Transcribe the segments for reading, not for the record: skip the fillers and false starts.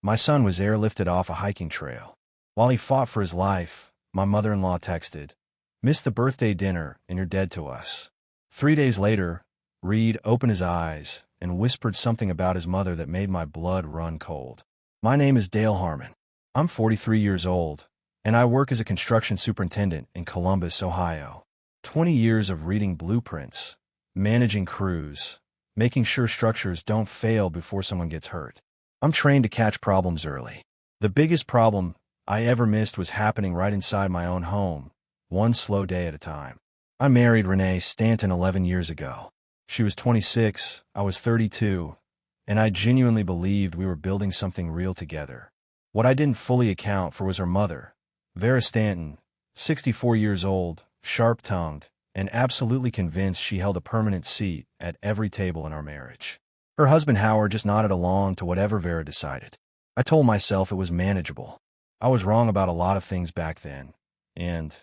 My son was airlifted off a hiking trail. While he fought for his life, my mother-in-law texted, "Missed the birthday dinner and you're dead to us." 3 days later, Reed opened his eyes and whispered something about his mother that made my blood run cold. My name is Dale Harmon. I'm 43 years old, and I work as a construction superintendent in Columbus, Ohio. 20 years of reading blueprints, managing crews, making sure structures don't fail before someone gets hurt. I'm trained to catch problems early. The biggest problem I ever missed was happening right inside my own home, one slow day at a time. I married Renee Stanton 11 years ago. She was 26, I was 32, and I genuinely believed we were building something real together. What I didn't fully account for was her mother, Vera Stanton, 64 years old, sharp-tongued, and absolutely convinced she held a permanent seat at every table in our marriage. Her husband Howard just nodded along to whatever Vera decided. I told myself it was manageable. I was wrong about a lot of things back then, and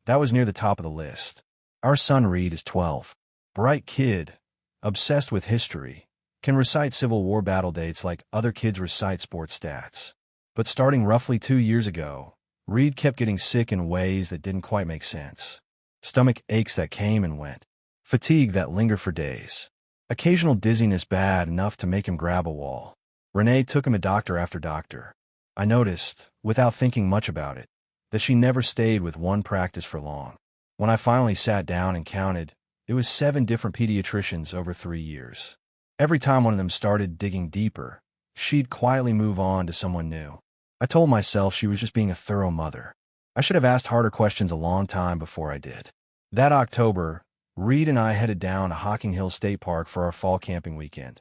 that was near the top of the list. Our son Reed is 12. Bright kid, obsessed with history, can recite Civil War battle dates like other kids recite sports stats. But starting roughly 2 years ago, Reed kept getting sick in ways that didn't quite make sense. Stomach aches that came and went. Fatigue that lingered for days. Occasional dizziness bad enough to make him grab a wall. Renee took him to doctor after doctor. I noticed, without thinking much about it, that she never stayed with one practice for long. When I finally sat down and counted, it was 7 different pediatricians over 3 years. Every time one of them started digging deeper, she'd quietly move on to someone new. I told myself she was just being a thorough mother. I should have asked harder questions a long time before I did. That October, Reed and I headed down to Hocking Hill State Park for our fall camping weekend,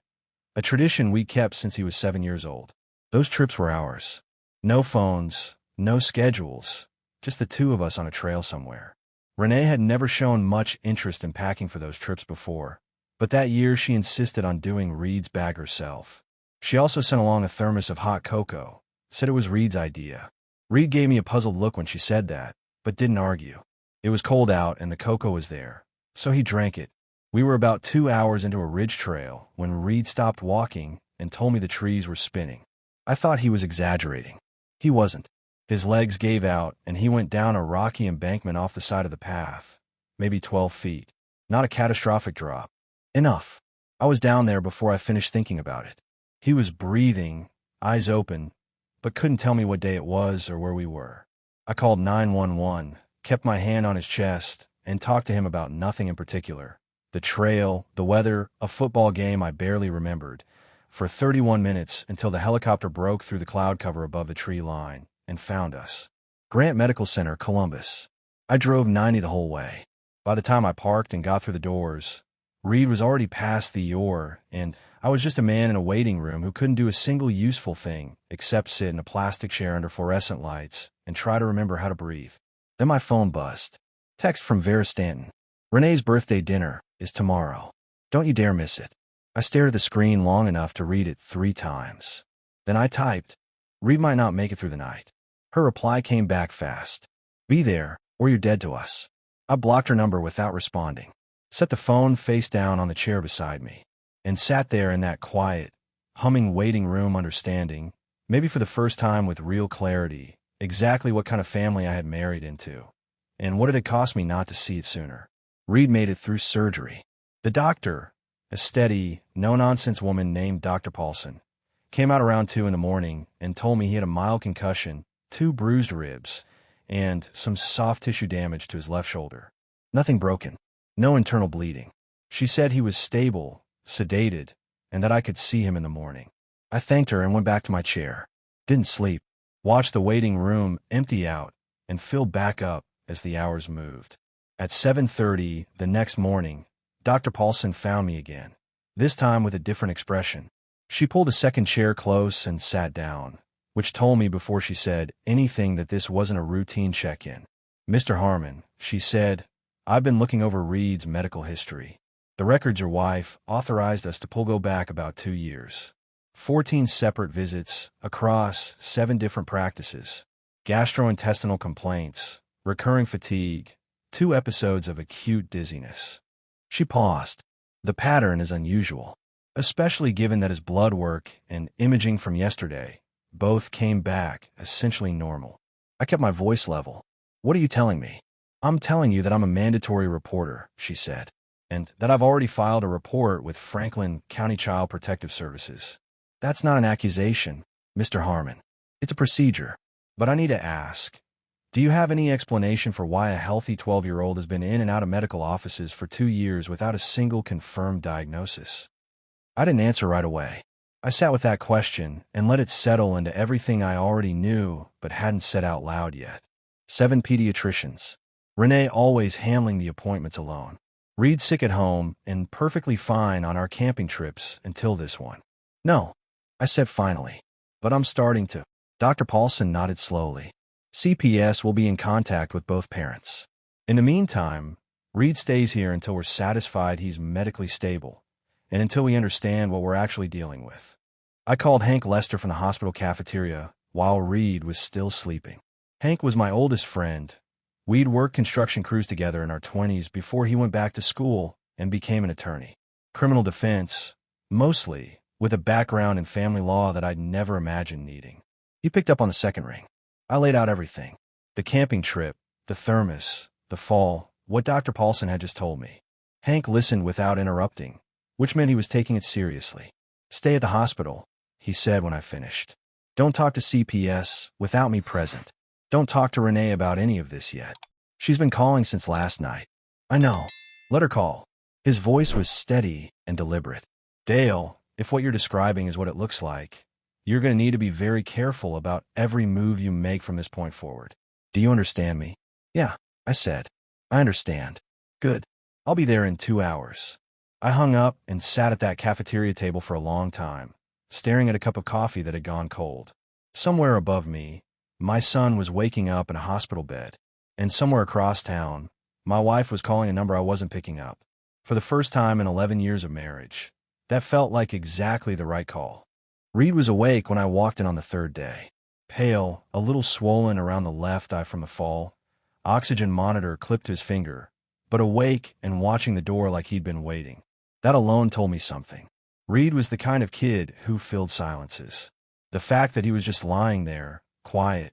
a tradition we kept since he was 7 years old. Those trips were ours. No phones, no schedules, just the two of us on a trail somewhere. Renee had never shown much interest in packing for those trips before, but that year she insisted on doing Reed's bag herself. She also sent along a thermos of hot cocoa, said it was Reed's idea. Reed gave me a puzzled look when she said that, but didn't argue. It was cold out and the cocoa was there, so he drank it. We were about 2 hours into a ridge trail when Reed stopped walking and told me the trees were spinning. I thought he was exaggerating. He wasn't. His legs gave out and he went down a rocky embankment off the side of the path, maybe 12 feet. Not a catastrophic drop. Enough. I was down there before I finished thinking about it. He was breathing, eyes open, but couldn't tell me what day it was or where we were. I called 911, kept my hand on his chest, and talked to him about nothing in particular. The trail, the weather, a football game I barely remembered, for 31 minutes until the helicopter broke through the cloud cover above the tree line and found us. Grant Medical Center, Columbus. I drove 90 the whole way. By the time I parked and got through the doors, Reed was already past the ER, and I was just a man in a waiting room who couldn't do a single useful thing except sit in a plastic chair under fluorescent lights and try to remember how to breathe. Then my phone buzzed. Text from Vera Stanton. Renee's birthday dinner is tomorrow. Don't you dare miss it. I stared at the screen long enough to read it 3 times. Then I typed, Reed might not make it through the night. Her reply came back fast. Be there, or you're dead to us. I blocked her number without responding, set the phone face down on the chair beside me, and sat there in that quiet, humming waiting room understanding, maybe for the first time with real clarity, exactly what kind of family I had married into, and what it had cost me not to see it sooner. Reed made it through surgery. The doctor, a steady, no-nonsense woman named Dr. Paulson, came out around 2 in the morning and told me he had a mild concussion, 2 bruised ribs, and some soft tissue damage to his left shoulder. Nothing broken. No internal bleeding. She said he was stable, sedated, and that I could see him in the morning. I thanked her and went back to my chair. Didn't sleep. Watched the waiting room empty out and fill back up as the hours moved. At 7:30 the next morning, Dr. Paulson found me again, this time with a different expression. She pulled a second chair close and sat down, which told me before she said anything that this wasn't a routine check-in. Mr. Harmon, she said, I've been looking over Reed's medical history. The records your wife authorized us to go back about 2 years. 14 separate visits across 7 different practices. Gastrointestinal complaints, recurring fatigue, 2 episodes of acute dizziness. She paused. The pattern is unusual, especially given that his blood work and imaging from yesterday Both came back essentially normal. I kept my voice level. "What are you telling me?" "I'm telling you that I'm a mandatory reporter," she said, "and that I've already filed a report with Franklin County Child Protective Services." "That's not an accusation, Mr. Harmon. It's a procedure. But I need to ask, do you have any explanation for why a healthy 12-year-old has been in and out of medical offices for 2 years without a single confirmed diagnosis?" I didn't answer right away. I sat with that question and let it settle into everything I already knew but hadn't said out loud yet. 7 pediatricians. Renee always handling the appointments alone. Reed sick at home and perfectly fine on our camping trips until this one. "No," I said finally, "but I'm starting to." Dr. Paulson nodded slowly. "CPS will be in contact with both parents. In the meantime, Reed stays here until we're satisfied he's medically stable, and until we understand what we're actually dealing with." I called Hank Lester from the hospital cafeteria while Reed was still sleeping. Hank was my oldest friend. We'd worked construction crews together in our 20s before he went back to school and became an attorney. Criminal defense, mostly, with a background in family law that I'd never imagined needing. He picked up on the second ring. I laid out everything. The camping trip, the thermos, the fall, what Dr. Paulson had just told me. Hank listened without interrupting, which meant he was taking it seriously. "Stay at the hospital," he said when I finished. "Don't talk to CPS without me present. Don't talk to Renee about any of this yet. She's been calling since last night." "I know. Let her call." His voice was steady and deliberate. "Dale, if what you're describing is what it looks like, you're going to need to be very careful about every move you make from this point forward. Do you understand me?" "Yeah," I said. "I understand." "Good. I'll be there in 2 hours." I hung up and sat at that cafeteria table for a long time, staring at a cup of coffee that had gone cold. Somewhere above me, my son was waking up in a hospital bed, and somewhere across town, my wife was calling a number I wasn't picking up. For the first time in 11 years of marriage, that felt like exactly the right call. Reed was awake when I walked in on the third day. Pale, a little swollen around the left eye from the fall, oxygen monitor clipped to his finger, but awake and watching the door like he'd been waiting. That alone told me something. Reed was the kind of kid who filled silences. The fact that he was just lying there, quiet,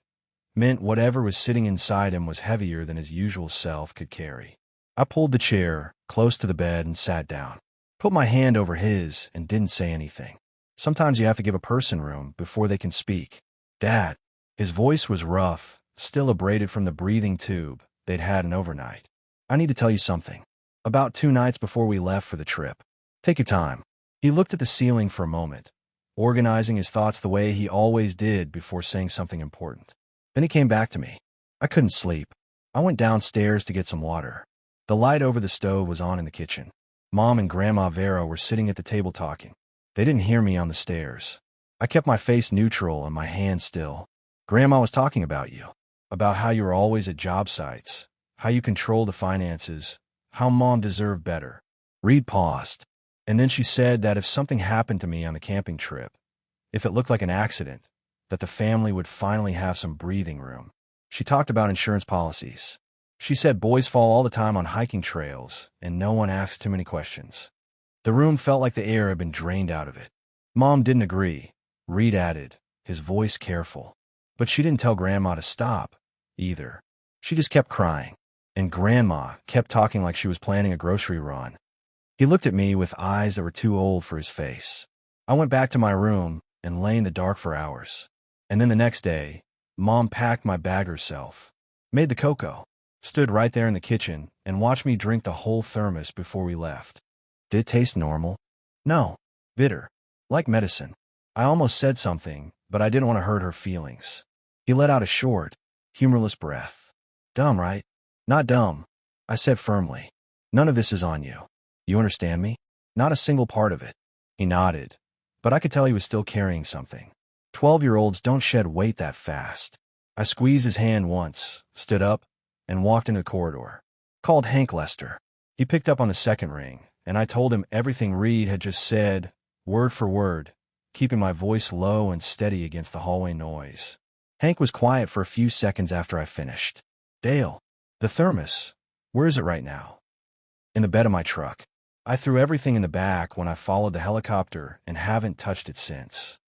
meant whatever was sitting inside him was heavier than his usual self could carry. I pulled the chair close to the bed and sat down, put my hand over his, and didn't say anything. Sometimes you have to give a person room before they can speak. "Dad." His voice was rough, still abraded from the breathing tube they'd had an overnight. "I need to tell you something. About 2 nights before we left for the trip. Take your time." He looked at the ceiling for a moment, organizing his thoughts the way he always did before saying something important. Then he came back to me. I couldn't sleep. I went downstairs to get some water. The light over the stove was on in the kitchen. Mom and Grandma Vera were sitting at the table talking. They didn't hear me on the stairs. I kept my face neutral and my hands still. "Grandma was talking about you, about how you were always at job sites, how you control the finances, how Mom deserved better." Reed paused, and then she said that if something happened to me on the camping trip, if it looked like an accident, that the family would finally have some breathing room. She talked about insurance policies. She said boys fall all the time on hiking trails, and no one asks too many questions. The room felt like the air had been drained out of it. Mom didn't agree, Reed added, his voice careful. But she didn't tell Grandma to stop, either. She just kept crying, and Grandma kept talking like she was planning a grocery run. He looked at me with eyes that were too old for his face. I went back to my room and lay in the dark for hours. And then the next day, Mom packed my bag herself, made the cocoa, stood right there in the kitchen, and watched me drink the whole thermos before we left. Did it taste normal? No. Bitter. Like medicine. I almost said something, but I didn't want to hurt her feelings. He let out a short, humorless breath. "Dumb, right?" "Not dumb," I said firmly. "None of this is on you. You understand me? Not a single part of it." He nodded, but I could tell he was still carrying something. 12-year-olds don't shed weight that fast. I squeezed his hand once, stood up, and walked into the corridor. Called Hank Lester. He picked up on the second ring, and I told him everything Reed had just said, word for word, keeping my voice low and steady against the hallway noise. Hank was quiet for a few seconds after I finished. "Dale, the thermos, where is it right now?" "In the bed of my truck. I threw everything in the back when I followed the helicopter and haven't touched it since."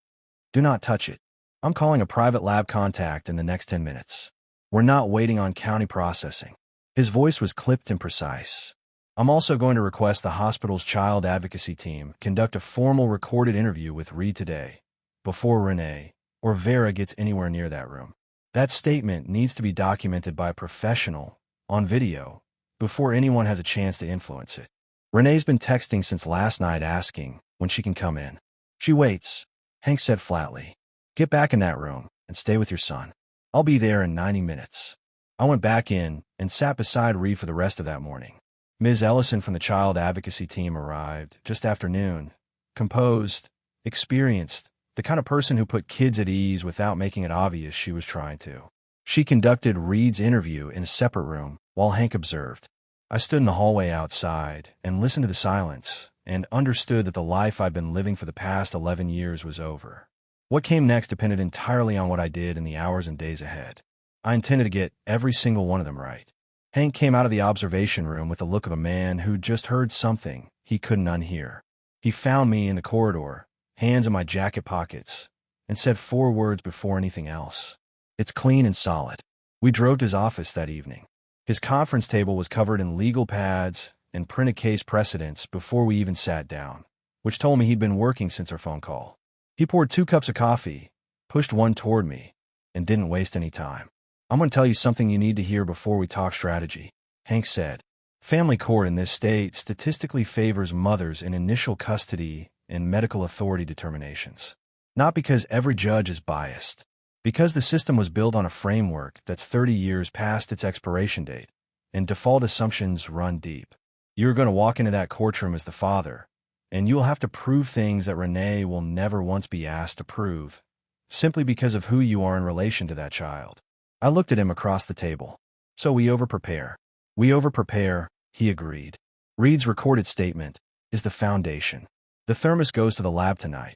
"Do not touch it. I'm calling a private lab contact in the next 10 minutes. We're not waiting on county processing. His voice was clipped and precise. I'm also going to request the hospital's child advocacy team conduct a formal recorded interview with Reed today, before Renee or Vera gets anywhere near that room. That statement needs to be documented by a professional, on video, before anyone has a chance to influence it. Renee's been texting since last night asking when she can come in. She waits, Hank said flatly. Get back in that room and stay with your son. I'll be there in 90 minutes. I went back in and sat beside Reed for the rest of that morning. Ms. Ellison from the child advocacy team arrived just after noon, composed, experienced, the kind of person who put kids at ease without making it obvious she was trying to. She conducted Reed's interview in a separate room while Hank observed. I stood in the hallway outside and listened to the silence and understood that the life I'd been living for the past 11 years was over. What came next depended entirely on what I did in the hours and days ahead. I intended to get every single one of them right. Hank came out of the observation room with the look of a man who'd just heard something he couldn't unhear. He found me in the corridor, hands in my jacket pockets, and said 4 words before anything else. It's clean and solid. We drove to his office that evening. His conference table was covered in legal pads and printed case precedents before we even sat down, which told me he'd been working since our phone call. He poured 2 cups of coffee, pushed one toward me, and didn't waste any time. I'm going to tell you something you need to hear before we talk strategy, Hank said. Family court in this state statistically favors mothers in initial custody and medical authority determinations. Not because every judge is biased, because the system was built on a framework that's 30 years past its expiration date, and default assumptions run deep. You're going to walk into that courtroom as the father, and you'll have to prove things that Renee will never once be asked to prove, simply because of who you are in relation to that child. I looked at him across the table. So we overprepare. We overprepare, he agreed. Reed's recorded statement is the foundation. The thermos goes to the lab tonight.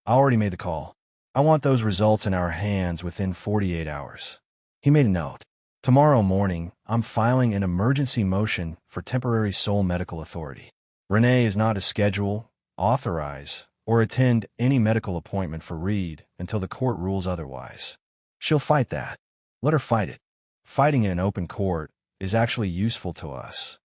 I already made the call. I want those results in our hands within 48 hours. He made a note. Tomorrow morning, I'm filing an emergency motion for temporary sole medical authority. Renee is not to schedule, authorize, or attend any medical appointment for Reed until the court rules otherwise. She'll fight that. Let her fight it. Fighting in an open court is actually useful to us.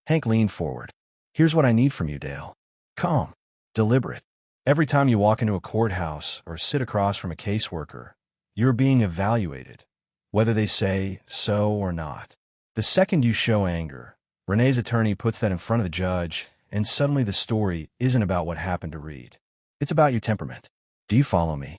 Hank leaned forward. Here's what I need from you, Dale. Calm. Deliberate. Every time you walk into a courthouse or sit across from a caseworker, you're being evaluated, whether they say so or not. The second you show anger, Renee's attorney puts that in front of the judge, and suddenly the story isn't about what happened to Reed. It's about your temperament. Do you follow me?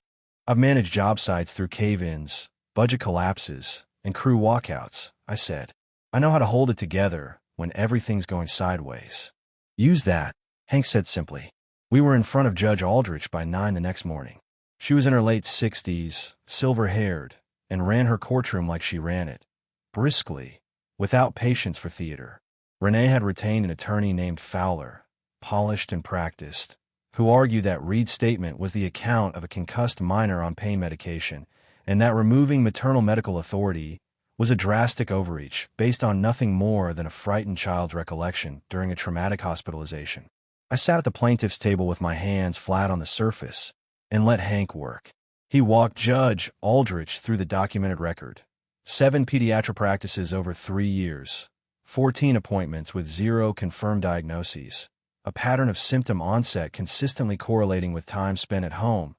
I've managed job sites through cave-ins, budget collapses, and crew walkouts, I said. I know how to hold it together when everything's going sideways. Use that, Hank said simply. We were in front of Judge Aldrich by 9 the next morning. She was in her late 60s, silver-haired, and ran her courtroom like she ran it, briskly, without patience for theater. Renee had retained an attorney named Fowler, polished and practiced, who argued that Reed's statement was the account of a concussed minor on pain medication, and that removing maternal medical authority was a drastic overreach based on nothing more than a frightened child's recollection during a traumatic hospitalization. I sat at the plaintiff's table with my hands flat on the surface and let Hank work. He walked Judge Aldrich through the documented record. 7 pediatric practices over 3 years, 14 appointments with 0 confirmed diagnoses, a pattern of symptom onset consistently correlating with time spent at home,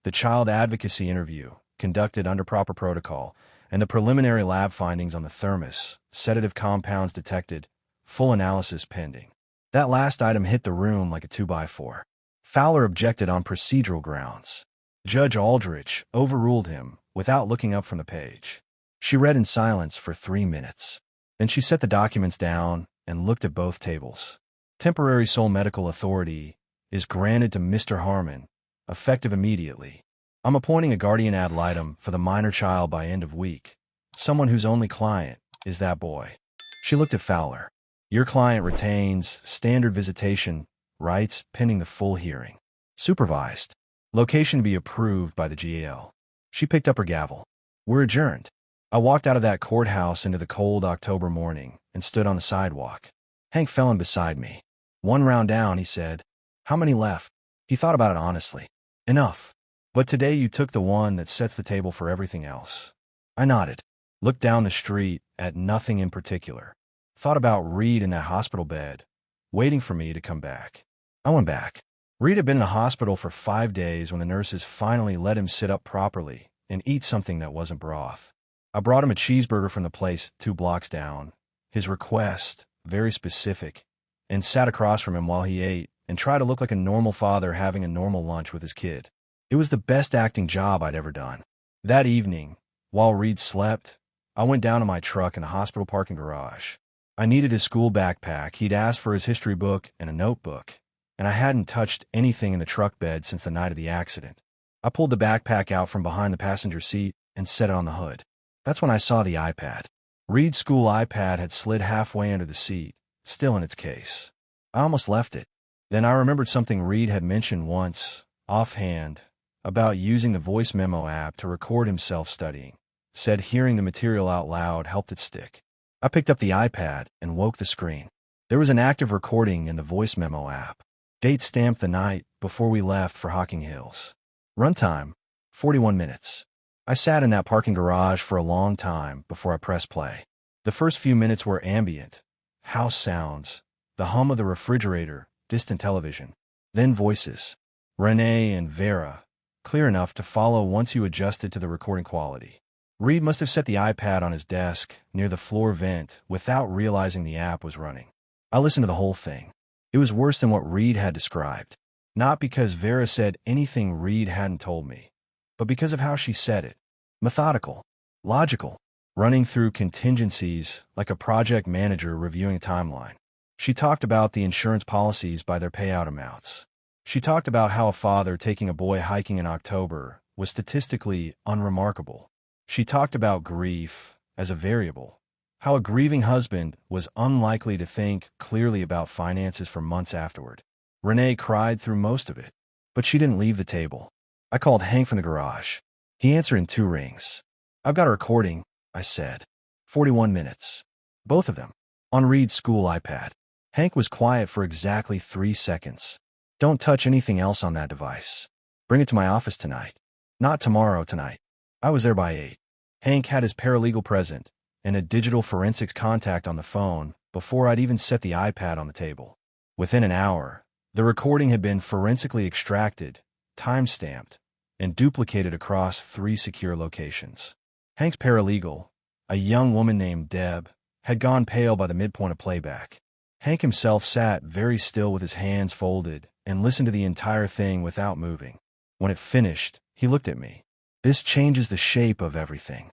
the child advocacy interview conducted under proper protocol, and the preliminary lab findings on the thermos, sedative compounds detected, full analysis pending. That last item hit the room like a 2x4. Fowler objected on procedural grounds. Judge Aldrich overruled him without looking up from the page. She read in silence for 3 minutes. Then she set the documents down and looked at both tables. Temporary sole medical authority is granted to Mr. Harmon, effective immediately. I'm appointing a guardian ad litem for the minor child by end of week, someone whose only client is that boy. She looked at Fowler. Your client retains standard visitation rights pending the full hearing. Supervised. Location to be approved by the GAL. She picked up her gavel. We're adjourned. I walked out of that courthouse into the cold October morning and stood on the sidewalk. Hank fell in beside me. 1 round down, he said. How many left? He thought about it honestly. Enough. But today you took the one that sets the table for everything else. I nodded, looked down the street at nothing in particular, thought about Reed in that hospital bed, waiting for me to come back. I went back. Reed had been in the hospital for 5 days when the nurses finally let him sit up properly and eat something that wasn't broth. I brought him a cheeseburger from the place 2 blocks down, his request, very specific, and sat across from him while he ate and tried to look like a normal father having a normal lunch with his kid. It was the best acting job I'd ever done. That evening, while Reed slept, I went down to my truck in the hospital parking garage. I needed his school backpack. He'd asked for his history book and a notebook, and I hadn't touched anything in the truck bed since the night of the accident. I pulled the backpack out from behind the passenger seat and set it on the hood. That's when I saw the iPad. Reed's school iPad had slid halfway under the seat, still in its case. I almost left it. Then I remembered something Reed had mentioned once, offhand, about using the voice memo app to record himself studying. Said hearing the material out loud helped it stick. I picked up the iPad and woke the screen. There was an active recording in the voice memo app. Date stamped the night before we left for Hocking Hills. Runtime, 41 minutes. I sat in that parking garage for a long time before I pressed play. The first few minutes were ambient, house sounds, the hum of the refrigerator, distant television. Then voices. Renee and Vera, clear enough to follow once you adjusted to the recording quality. Reed must have set the iPad on his desk near the floor vent without realizing the app was running. I listened to the whole thing. It was worse than what Reed had described. Not because Vera said anything Reed hadn't told me, but because of how she said it. Methodical, logical, running through contingencies like a project manager reviewing a timeline. She talked about the insurance policies by their payout amounts. She talked about how a father taking a boy hiking in October was statistically unremarkable. She talked about grief as a variable, how a grieving husband was unlikely to think clearly about finances for months afterward. Renee cried through most of it, but she didn't leave the table. I called Hank from the garage. He answered in 2 rings. I've got a recording, I said. 41 minutes. Both of them. On Reed's school iPad. Hank was quiet for exactly 3 seconds. Don't touch anything else on that device. Bring it to my office tonight. Not tomorrow, tonight. I was there by 8. Hank had his paralegal present and a digital forensics contact on the phone before I'd even set the iPad on the table. Within an hour, the recording had been forensically extracted, time-stamped, and duplicated across 3 secure locations. Hank's paralegal, a young woman named Deb, had gone pale by the midpoint of playback. Hank himself sat very still with his hands folded and listened to the entire thing without moving. When it finished, he looked at me. This changes the shape of everything.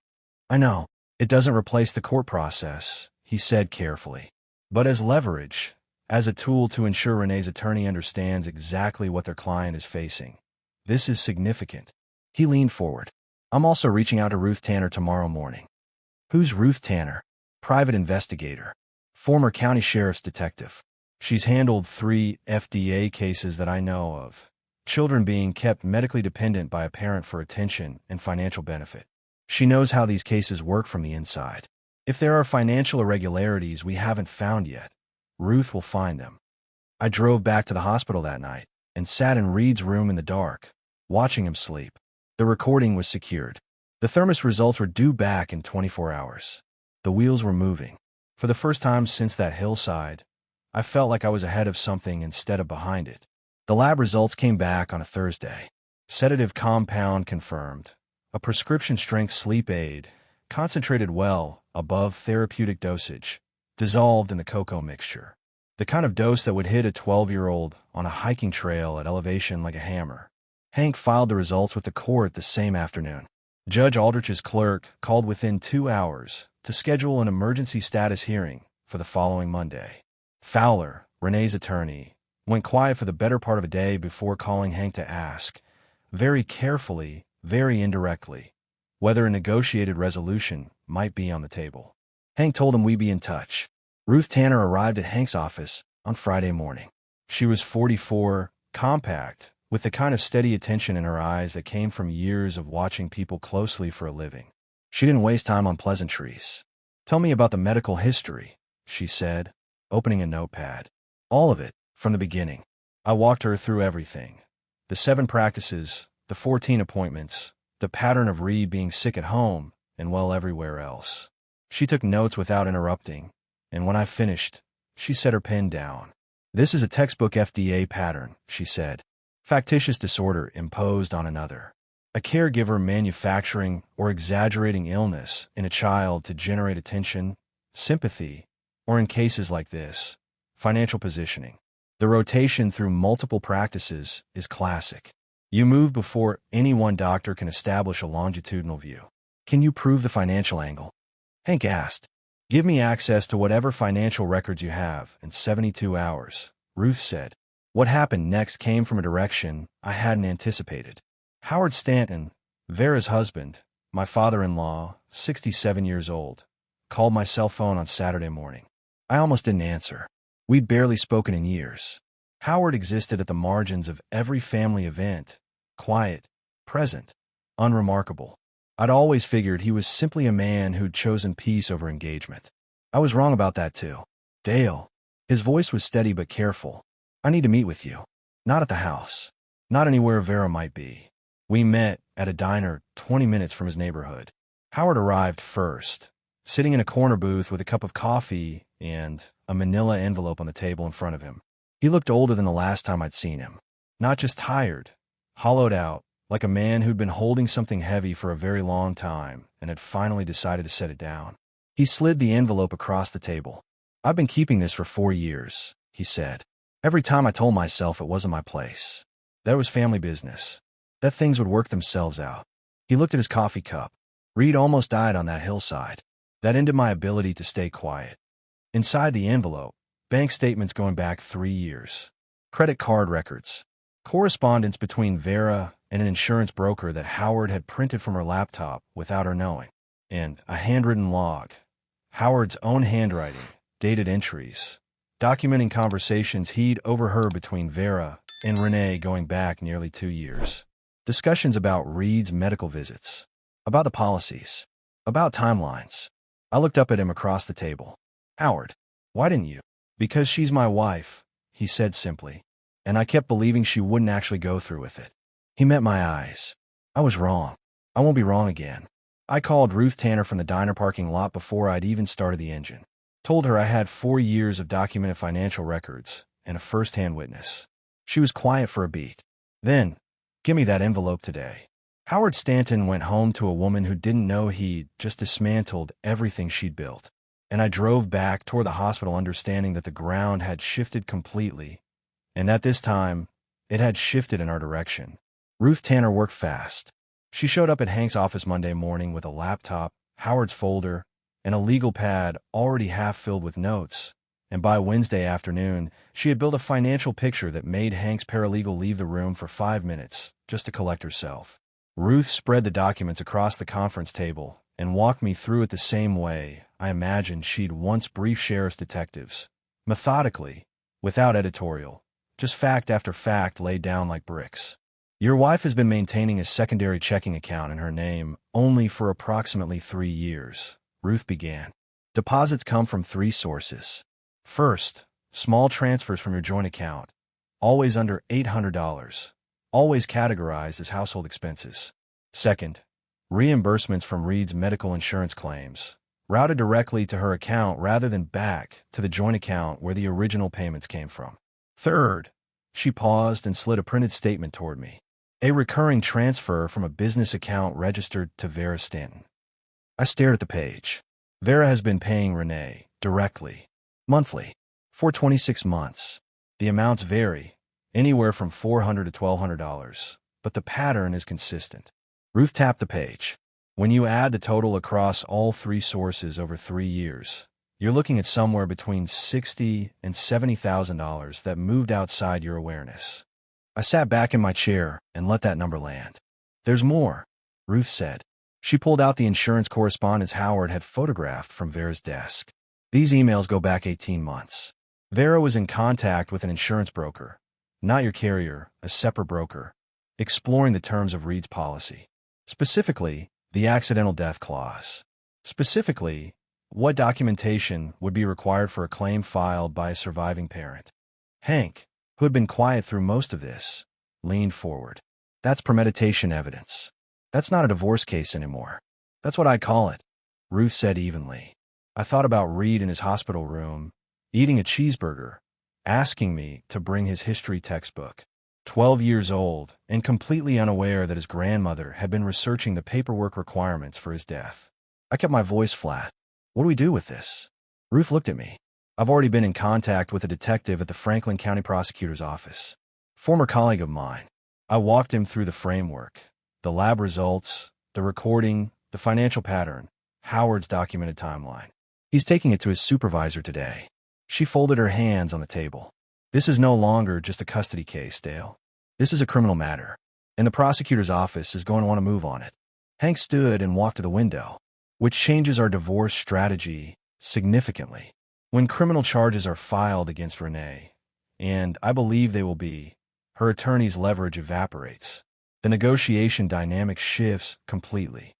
I know, it doesn't replace the court process, he said carefully. But as leverage, as a tool to ensure Renee's attorney understands exactly what their client is facing, this is significant. He leaned forward. I'm also reaching out to Ruth Tanner tomorrow morning. Who's Ruth Tanner? Private investigator. Former county sheriff's detective. She's handled 3 FDA cases that I know of. Children being kept medically dependent by a parent for attention and financial benefit. She knows how these cases work from the inside. If there are financial irregularities we haven't found yet, Ruth will find them. I drove back to the hospital that night and sat in Reed's room in the dark, watching him sleep. The recording was secured. The thermos results were due back in 24 hours. The wheels were moving. For the first time since that hillside, I felt like I was ahead of something instead of behind it. The lab results came back on a Thursday. Sedative compound confirmed. A prescription-strength sleep aid, concentrated well above therapeutic dosage, dissolved in the cocoa mixture. The kind of dose that would hit a 12-year-old on a hiking trail at elevation like a hammer. Hank filed the results with the court the same afternoon. Judge Aldrich's clerk called within 2 hours to schedule an emergency status hearing for the following Monday. Fowler, Renee's attorney, went quiet for the better part of a day before calling Hank to ask, very carefully, very indirectly, whether a negotiated resolution might be on the table. Hank told him we'd be in touch. Ruth Tanner arrived at Hank's office on Friday morning. She was 44, compact, with the kind of steady attention in her eyes that came from years of watching people closely for a living. She didn't waste time on pleasantries. Tell me about the medical history, she said, opening a notepad. All of it, from the beginning. I walked her through everything. The 7 practices, the the 14 appointments, the pattern of Reed being sick at home and well everywhere else. She took notes without interrupting, and when I finished, she set her pen down. "This is a textbook FDA pattern," she said. "Factitious disorder imposed on another. A caregiver manufacturing or exaggerating illness in a child to generate attention, sympathy, or in cases like this, financial positioning. The rotation through multiple practices is classic. You move before any one doctor can establish a longitudinal view." "Can you prove the financial angle?" Hank asked. "Give me access to whatever financial records you have in 72 hours, Ruth said. What happened next came from a direction I hadn't anticipated. Howard Stanton, Vera's husband, my father-in-law, 67 years old, called my cell phone on Saturday morning. I almost didn't answer. We'd barely spoken in years. Howard existed at the margins of every family event, quiet, present, unremarkable. I'd always figured he was simply a man who'd chosen peace over engagement. I was wrong about that too. Dale. His voice was steady but careful. "I need to meet with you. Not at the house. Not anywhere Vera might be." We met at a diner 20 minutes from his neighborhood. Howard arrived first, sitting in a corner booth with a cup of coffee and a manila envelope on the table in front of him. He looked older than the last time I'd seen him. Not just tired, hollowed out, like a man who'd been holding something heavy for a very long time and had finally decided to set it down. He slid the envelope across the table. "I've been keeping this for 4 years, he said. Every time I told myself it wasn't my place. That was family business. That things would work themselves out." He looked at his coffee cup. "Reed almost died on that hillside. That ended my ability to stay quiet." Inside the envelope, bank statements going back 3 years. Credit card records. Correspondence between Vera and an insurance broker that Howard had printed from her laptop without her knowing. And a handwritten log. Howard's own handwriting, dated entries, documenting conversations he'd overheard between Vera and Renee going back nearly 2 years. Discussions about Reed's medical visits, about the policies, about timelines. I looked up at him across the table. "Howard, why didn't you?" "Because she's my wife," he said simply, and I kept believing she wouldn't actually go through with it. He met my eyes. "I was wrong. I won't be wrong again." I called Ruth Tanner from the diner parking lot before I'd even started the engine. Told her I had 4 years of documented financial records and a first-hand witness. She was quiet for a beat. Then, "Give me that envelope today." Howard Stanton went home to a woman who didn't know he'd just dismantled everything she'd built. And I drove back toward the hospital understanding that the ground had shifted completely, and that this time, it had shifted in our direction. Ruth Tanner worked fast. She showed up at Hank's office Monday morning with a laptop, Howard's folder, and a legal pad already half filled with notes, and by Wednesday afternoon, she had built a financial picture that made Hank's paralegal leave the room for 5 minutes just to collect herself. Ruth spread the documents across the conference table and walked me through it the same way I imagined she'd once briefed sheriff's detectives, methodically, without editorial, just fact after fact laid down like bricks. "Your wife has been maintaining a secondary checking account in her name only for approximately 3 years, Ruth began. "Deposits come from 3 sources. First, small transfers from your joint account, always under $800, always categorized as household expenses. Second, reimbursements from Reed's medical insurance claims, routed directly to her account rather than back to the joint account where the original payments came from. Third," she paused and slid a printed statement toward me, "a recurring transfer from a business account registered to Vera Stanton." I stared at the page. Vera has been paying Renee directly, monthly, for 26 months. The amounts vary, anywhere from $400 to $1,200, but the pattern is consistent. Ruth tapped the page. "When you add the total across all 3 sources over 3 years, you're looking at somewhere between $60,000 and $70,000 that moved outside your awareness." I sat back in my chair and let that number land. "There's more," Ruth said. She pulled out the insurance correspondence Howard had photographed from Vera's desk. "These emails go back 18 months. Vera was in contact with an insurance broker, not your carrier, a separate broker, exploring the terms of Reed's policy. Specifically, the accidental death clause. Specifically, what documentation would be required for a claim filed by a surviving parent." Hank, who had been quiet through most of this, leaned forward. That's premeditation evidence. That's not a divorce case anymore. That's what I call it, Ruth said evenly. I thought about Reed in his hospital room, eating a cheeseburger, asking me to bring his history textbook. 12 years old and completely unaware that his grandmother had been researching the paperwork requirements for his death. I kept my voice flat. What do we do with this? Ruth looked at me. I've already been in contact with a detective at the Franklin County Prosecutor's Office. Former colleague of mine. I walked him through the framework, the lab results, the recording, the financial pattern, Howard's documented timeline. He's taking it to his supervisor today. She folded her hands on the table. This is no longer just a custody case, Dale. This is a criminal matter, and the prosecutor's office is going to want to move on it. Hank stood and walked to the window, which changes our divorce strategy significantly. When criminal charges are filed against Renee, and I believe they will be, her attorney's leverage evaporates. The negotiation dynamic shifts completely.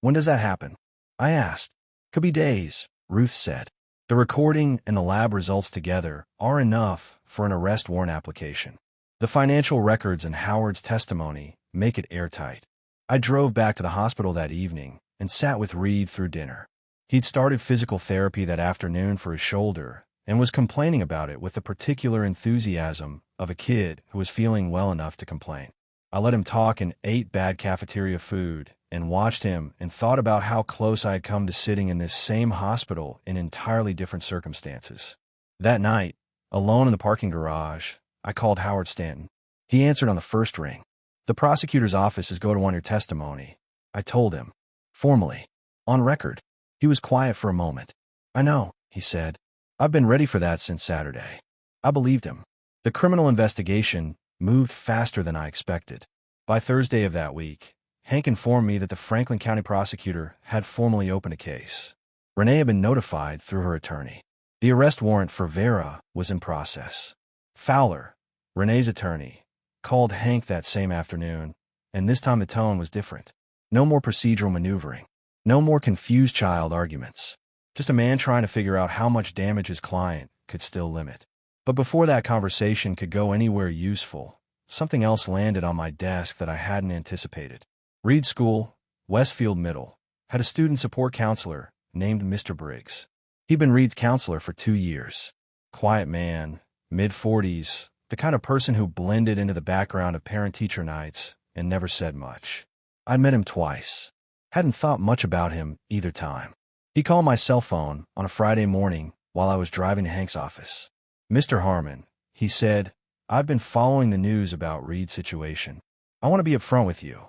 When does that happen? I asked. Could be days, Ruth said. The recording and the lab results together are enough for an arrest warrant application. The financial records and Howard's testimony make it airtight. I drove back to the hospital that evening and sat with Reed through dinner. He'd started physical therapy that afternoon for his shoulder and was complaining about it with the particular enthusiasm of a kid who was feeling well enough to complain. I let him talk and ate bad cafeteria food and watched him and thought about how close I had come to sitting in this same hospital in entirely different circumstances. That night, alone in the parking garage, I called Howard Stanton. He answered on the first ring. The prosecutor's office is going to want your testimony, I told him. Formally. On record. He was quiet for a moment. I know, he said. I've been ready for that since Saturday. I believed him. The criminal investigation moved faster than I expected. By Thursday of that week, Hank informed me that the Franklin County prosecutor had formally opened a case. Renee had been notified through her attorney. The arrest warrant for Vera was in process. Fowler, Renee's attorney, called Hank that same afternoon, and this time the tone was different. No more procedural maneuvering. No more confused child arguments. Just a man trying to figure out how much damage his client could still limit. But before that conversation could go anywhere useful, something else landed on my desk that I hadn't anticipated. Reed School, Westfield Middle, had a student support counselor named Mr. Briggs. He'd been Reed's counselor for 2 years. Quiet man, mid-40s, the kind of person who blended into the background of parent-teacher nights and never said much. I'd met him twice. Hadn't thought much about him either time. He called my cell phone on a Friday morning while I was driving to Hank's office. Mr. Harmon, he said, I've been following the news about Reed's situation. I want to be upfront with you.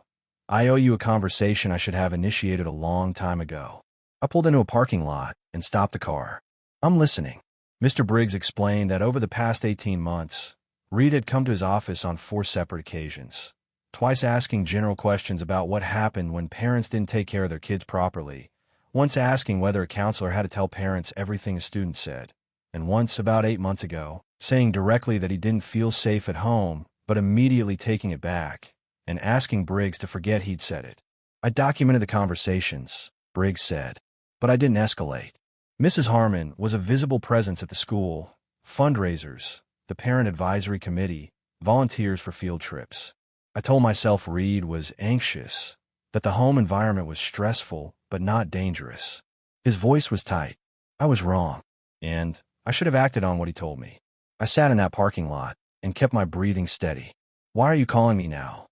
I owe you a conversation I should have initiated a long time ago. I pulled into a parking lot and stopped the car. I'm listening. Mr. Briggs explained that over the past 18 months, Reed had come to his office on 4 separate occasions, twice asking general questions about what happened when parents didn't take care of their kids properly, once asking whether a counselor had to tell parents everything a student said, and once, about 8 months ago, saying directly that he didn't feel safe at home, but immediately taking it back and asking Briggs to forget he'd said it. I documented the conversations, Briggs said, but I didn't escalate. Mrs. Harmon was a visible presence at the school, fundraisers, the parent advisory committee, volunteers for field trips. I told myself Reed was anxious, that the home environment was stressful but not dangerous. His voice was tight. I was wrong, and I should have acted on what he told me. I sat in that parking lot and kept my breathing steady. Why are you calling me now?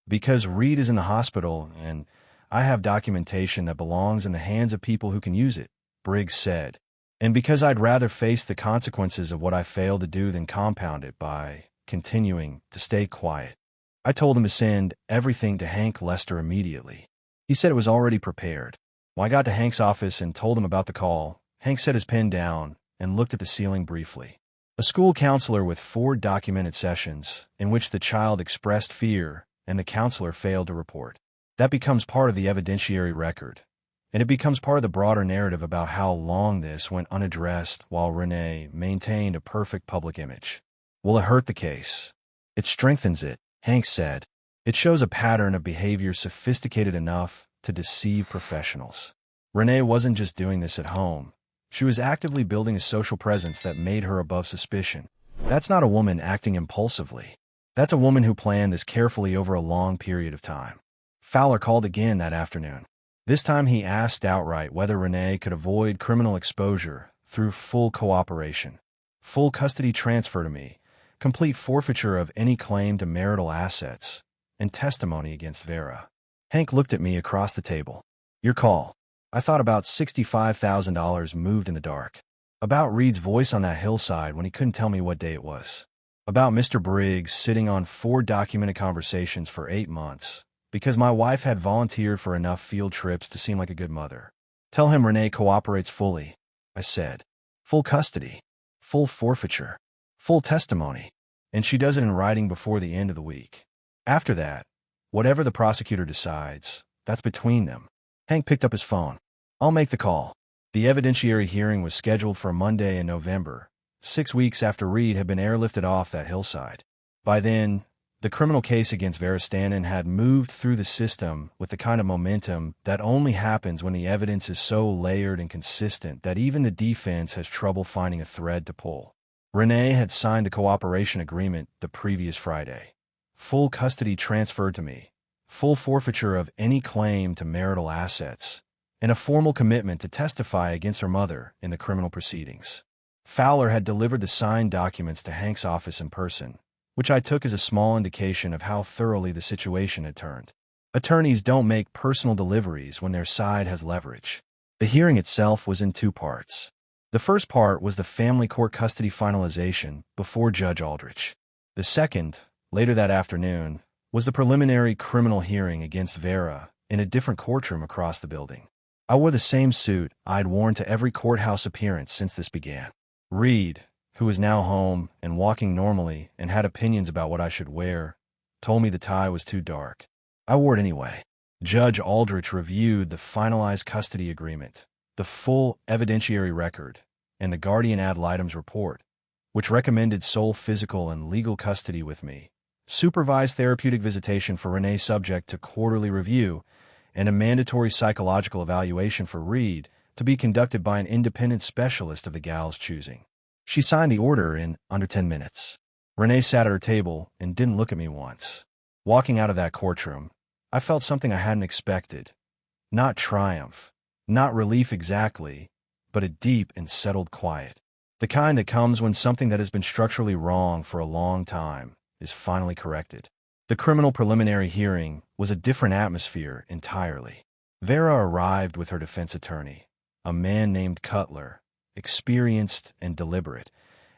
Because Reed is in the hospital, and I have documentation that belongs in the hands of people who can use it, Briggs said. And because I'd rather face the consequences of what I failed to do than compound it by continuing to stay quiet. I told him to send everything to Hank Lester immediately. He said it was already prepared. When I got to Hank's office and told him about the call, Hank set his pen down and looked at the ceiling briefly. A school counselor with 4 documented sessions in which the child expressed fear and the counselor failed to report. That becomes part of the evidentiary record, and it becomes part of the broader narrative about how long this went unaddressed while Renee maintained a perfect public image. Will it hurt the case? It strengthens it, Hank said. It shows a pattern of behavior sophisticated enough to deceive professionals. Renee wasn't just doing this at home. She was actively building a social presence that made her above suspicion. That's not a woman acting impulsively. That's a woman who planned this carefully over a long period of time. Fowler called again that afternoon. This time he asked outright whether Renee could avoid criminal exposure through full cooperation, full custody transfer to me, complete forfeiture of any claim to marital assets, and testimony against Vera. Hank looked at me across the table. Your call. I thought about $65,000 moved in the dark. About Reed's voice on that hillside when he couldn't tell me what day it was. About Mr. Briggs sitting on 4 documented conversations for 8 months because my wife had volunteered for enough field trips to seem like a good mother. Tell him Renee cooperates fully, I said. Full custody, full forfeiture, full testimony, and she does it in writing before the end of the week. After that, whatever the prosecutor decides, that's between them. Hank picked up his phone. I'll make the call. The evidentiary hearing was scheduled for Monday in November, 6 weeks after Reed had been airlifted off that hillside. By then, the criminal case against Vera Stanton had moved through the system with the kind of momentum that only happens when the evidence is so layered and consistent that even the defense has trouble finding a thread to pull. Renee had signed the cooperation agreement the previous Friday. Full custody transferred to me, full forfeiture of any claim to marital assets, and a formal commitment to testify against her mother in the criminal proceedings. Fowler had delivered the signed documents to Hank's office in person, which I took as a small indication of how thoroughly the situation had turned. Attorneys don't make personal deliveries when their side has leverage. The hearing itself was in 2 parts. The first part was the family court custody finalization before Judge Aldrich. The second, later that afternoon, was the preliminary criminal hearing against Vera in a different courtroom across the building. I wore the same suit I'd worn to every courthouse appearance since this began. Reed, who was now home and walking normally and had opinions about what I should wear, told me the tie was too dark. I wore it anyway. Judge Aldrich reviewed the finalized custody agreement, the full evidentiary record, and the guardian ad litem's report, which recommended sole physical and legal custody with me, supervised therapeutic visitation for Renee subject to quarterly review, and a mandatory psychological evaluation for Reed to be conducted by an independent specialist of the gal's choosing. She signed the order in under 10 minutes. Renee sat at her table and didn't look at me once. Walking out of that courtroom, I felt something I hadn't expected. Not triumph, not relief exactly, but a deep and settled quiet. The kind that comes when something that has been structurally wrong for a long time is finally corrected. The criminal preliminary hearing was a different atmosphere entirely. Vera arrived with her defense attorney, a man named Cutler, experienced and deliberate,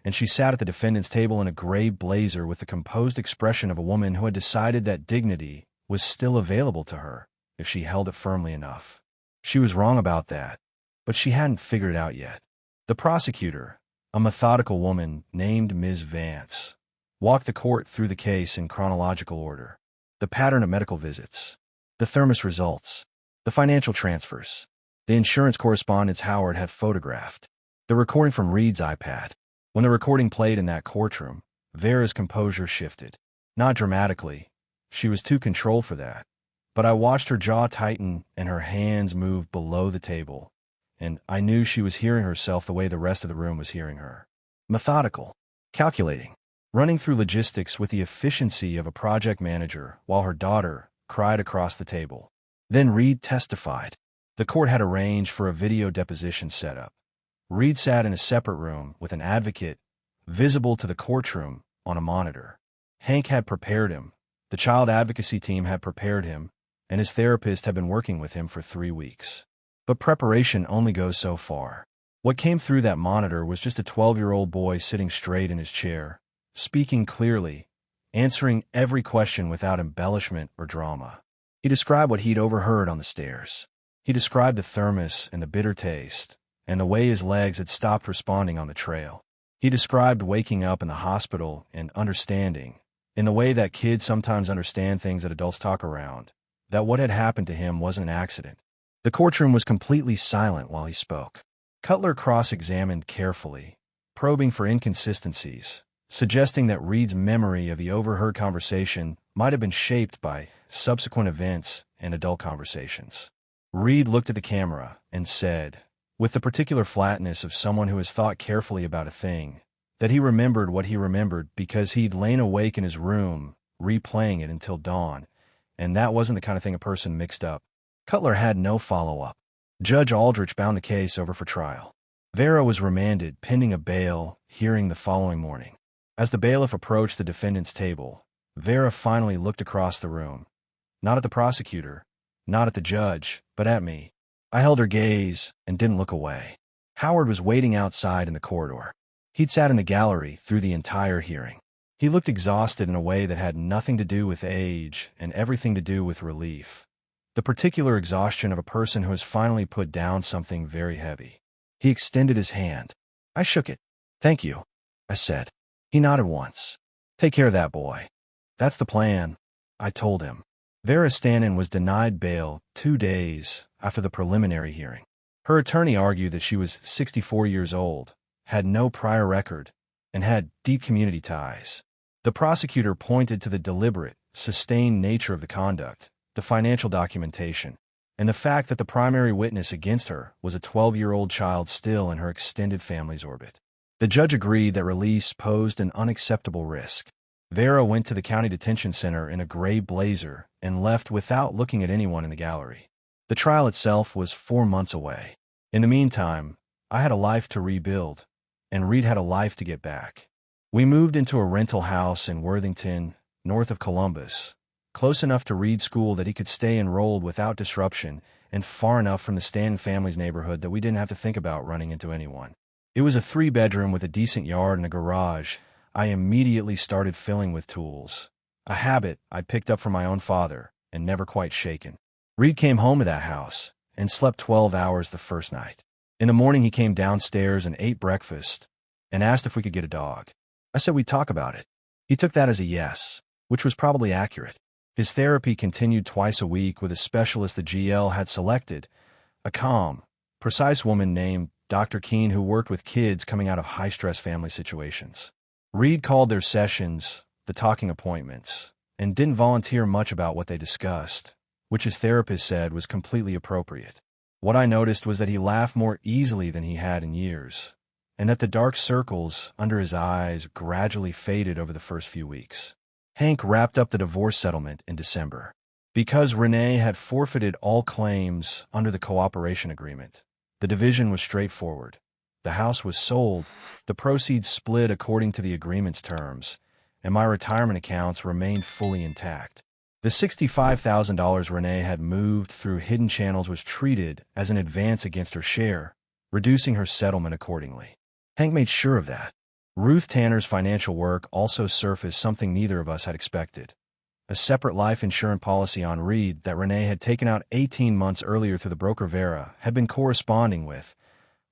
and she sat at the defendant's table in a gray blazer with the composed expression of a woman who had decided that dignity was still available to her if she held it firmly enough. She was wrong about that, but she hadn't figured it out yet. The prosecutor, a methodical woman named Ms. Vance, walked the court through the case in chronological order. The pattern of medical visits, the thermos results, the financial transfers, the insurance correspondence Howard had photographed, the recording from Reed's iPad. When the recording played in that courtroom, Vera's composure shifted. Not dramatically. She was too controlled for that. But I watched her jaw tighten and her hands move below the table, and I knew she was hearing herself the way the rest of the room was hearing her. Methodical, calculating, running through logistics with the efficiency of a project manager while her daughter cried across the table. Then Reed testified. The court had arranged for a video deposition setup. Reed sat in a separate room with an advocate, visible to the courtroom, on a monitor. Hank had prepared him, the child advocacy team had prepared him, and his therapist had been working with him for 3 weeks. But preparation only goes so far. What came through that monitor was just a 12-year-old boy sitting straight in his chair, speaking clearly, answering every question without embellishment or drama. He described what he'd overheard on the stairs. He described the thermos and the bitter taste, and the way his legs had stopped responding on the trail. He described waking up in the hospital and understanding, in the way that kids sometimes understand things that adults talk around, that what had happened to him wasn't an accident. The courtroom was completely silent while he spoke. Cutler cross-examined carefully, probing for inconsistencies, suggesting that Reed's memory of the overheard conversation might have been shaped by subsequent events and adult conversations. Reed looked at the camera and said, with the particular flatness of someone who has thought carefully about a thing, that he remembered what he remembered because he'd lain awake in his room, replaying it until dawn, and that wasn't the kind of thing a person mixed up. Cutler had no follow-up. Judge Aldrich bound the case over for trial. Vera was remanded, pending a bail hearing the following morning. As the bailiff approached the defendant's table, Vera finally looked across the room. Not at the prosecutor, not at the judge, but at me. I held her gaze and didn't look away. Howard was waiting outside in the corridor. He'd sat in the gallery through the entire hearing. He looked exhausted in a way that had nothing to do with age and everything to do with relief. The particular exhaustion of a person who has finally put down something very heavy. He extended his hand. I shook it. "Thank you," I said. He nodded once. "Take care of that boy." "That's the plan," I told him. Vera Stanton was denied bail 2 days after the preliminary hearing. Her attorney argued that she was 64 years old, had no prior record, and had deep community ties. The prosecutor pointed to the deliberate, sustained nature of the conduct, the financial documentation, and the fact that the primary witness against her was a 12-year-old child still in her extended family's orbit. The judge agreed that release posed an unacceptable risk. Vera went to the county detention center in a gray blazer and left without looking at anyone in the gallery. The trial itself was 4 months away. In the meantime, I had a life to rebuild, and Reed had a life to get back. We moved into a rental house in Worthington, north of Columbus, close enough to Reed's school that he could stay enrolled without disruption, and far enough from the Stanton family's neighborhood that we didn't have to think about running into anyone. It was a 3-bedroom with a decent yard and a garage. I immediately started filling with tools, a habit I picked up from my own father and never quite shaken. Reed came home to that house and slept 12 hours the first night. In the morning, he came downstairs and ate breakfast and asked if we could get a dog. I said we'd talk about it. He took that as a yes, which was probably accurate. His therapy continued twice a week with a specialist the GL had selected, a calm, precise woman named Dr. Keene who worked with kids coming out of high-stress family situations. Reed called their sessions the talking appointments and didn't volunteer much about what they discussed, which his therapist said was completely appropriate. What I noticed was that he laughed more easily than he had in years, and that the dark circles under his eyes gradually faded over the first few weeks. Hank wrapped up the divorce settlement in December. Because Renee had forfeited all claims under the cooperation agreement, the division was straightforward. The house was sold, the proceeds split according to the agreement's terms, and my retirement accounts remained fully intact. The $65,000 Renee had moved through hidden channels was treated as an advance against her share, reducing her settlement accordingly. Hank made sure of that. Ruth Tanner's financial work also surfaced something neither of us had expected. A separate life insurance policy on Reed that Renee had taken out 18 months earlier through the broker Vera had been corresponding with,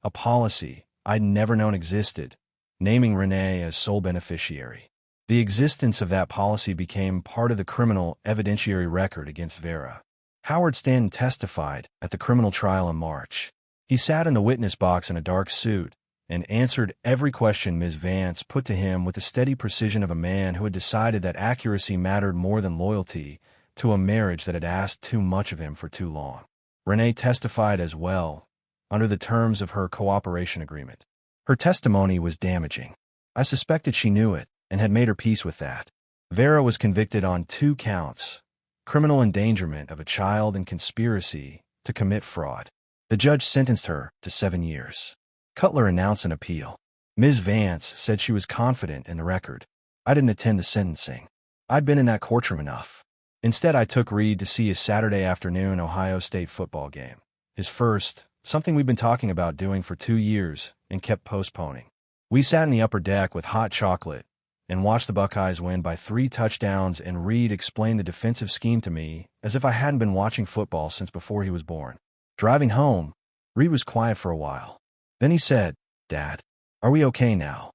a policy I'd never known existed, naming Renee as sole beneficiary. The existence of that policy became part of the criminal evidentiary record against Vera. Howard Stanton testified at the criminal trial in March. He sat in the witness box in a dark suit and answered every question Ms. Vance put to him with the steady precision of a man who had decided that accuracy mattered more than loyalty to a marriage that had asked too much of him for too long. Renee testified as well, under the terms of her cooperation agreement. Her testimony was damaging. I suspected she knew it and had made her peace with that. Vera was convicted on 2 counts, criminal endangerment of a child and conspiracy to commit fraud. The judge sentenced her to 7 years. Cutler announced an appeal. Ms. Vance said she was confident in the record. I didn't attend the sentencing. I'd been in that courtroom enough. Instead, I took Reed to see his Saturday afternoon Ohio State football game. His first, something we'd been talking about doing for 2 years and kept postponing. We sat in the upper deck with hot chocolate and watched the Buckeyes win by 3 touchdowns, and Reed explained the defensive scheme to me as if I hadn't been watching football since before he was born. Driving home, Reed was quiet for a while. Then he said, "Dad, are we okay now?"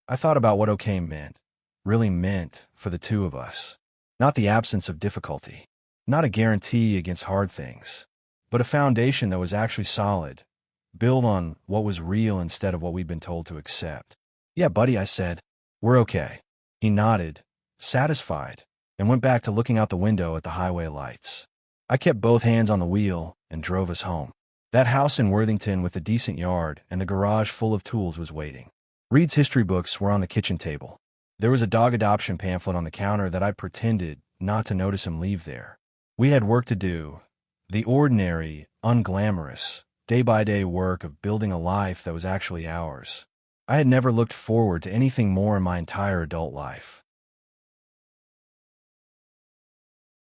I thought about what okay really meant for the two of us. Not the absence of difficulty, not a guarantee against hard things, but a foundation that was actually solid, built on what was real instead of what we'd been told to accept. "Yeah, buddy," I said. "We're okay." He nodded, satisfied, and went back to looking out the window at the highway lights. I kept both hands on the wheel and drove us home. That house in Worthington with a decent yard and the garage full of tools was waiting. Reed's history books were on the kitchen table. There was a dog adoption pamphlet on the counter that I pretended not to notice him leave there. We had work to do, the ordinary, unglamorous, day-by-day work of building a life that was actually ours. I had never looked forward to anything more in my entire adult life.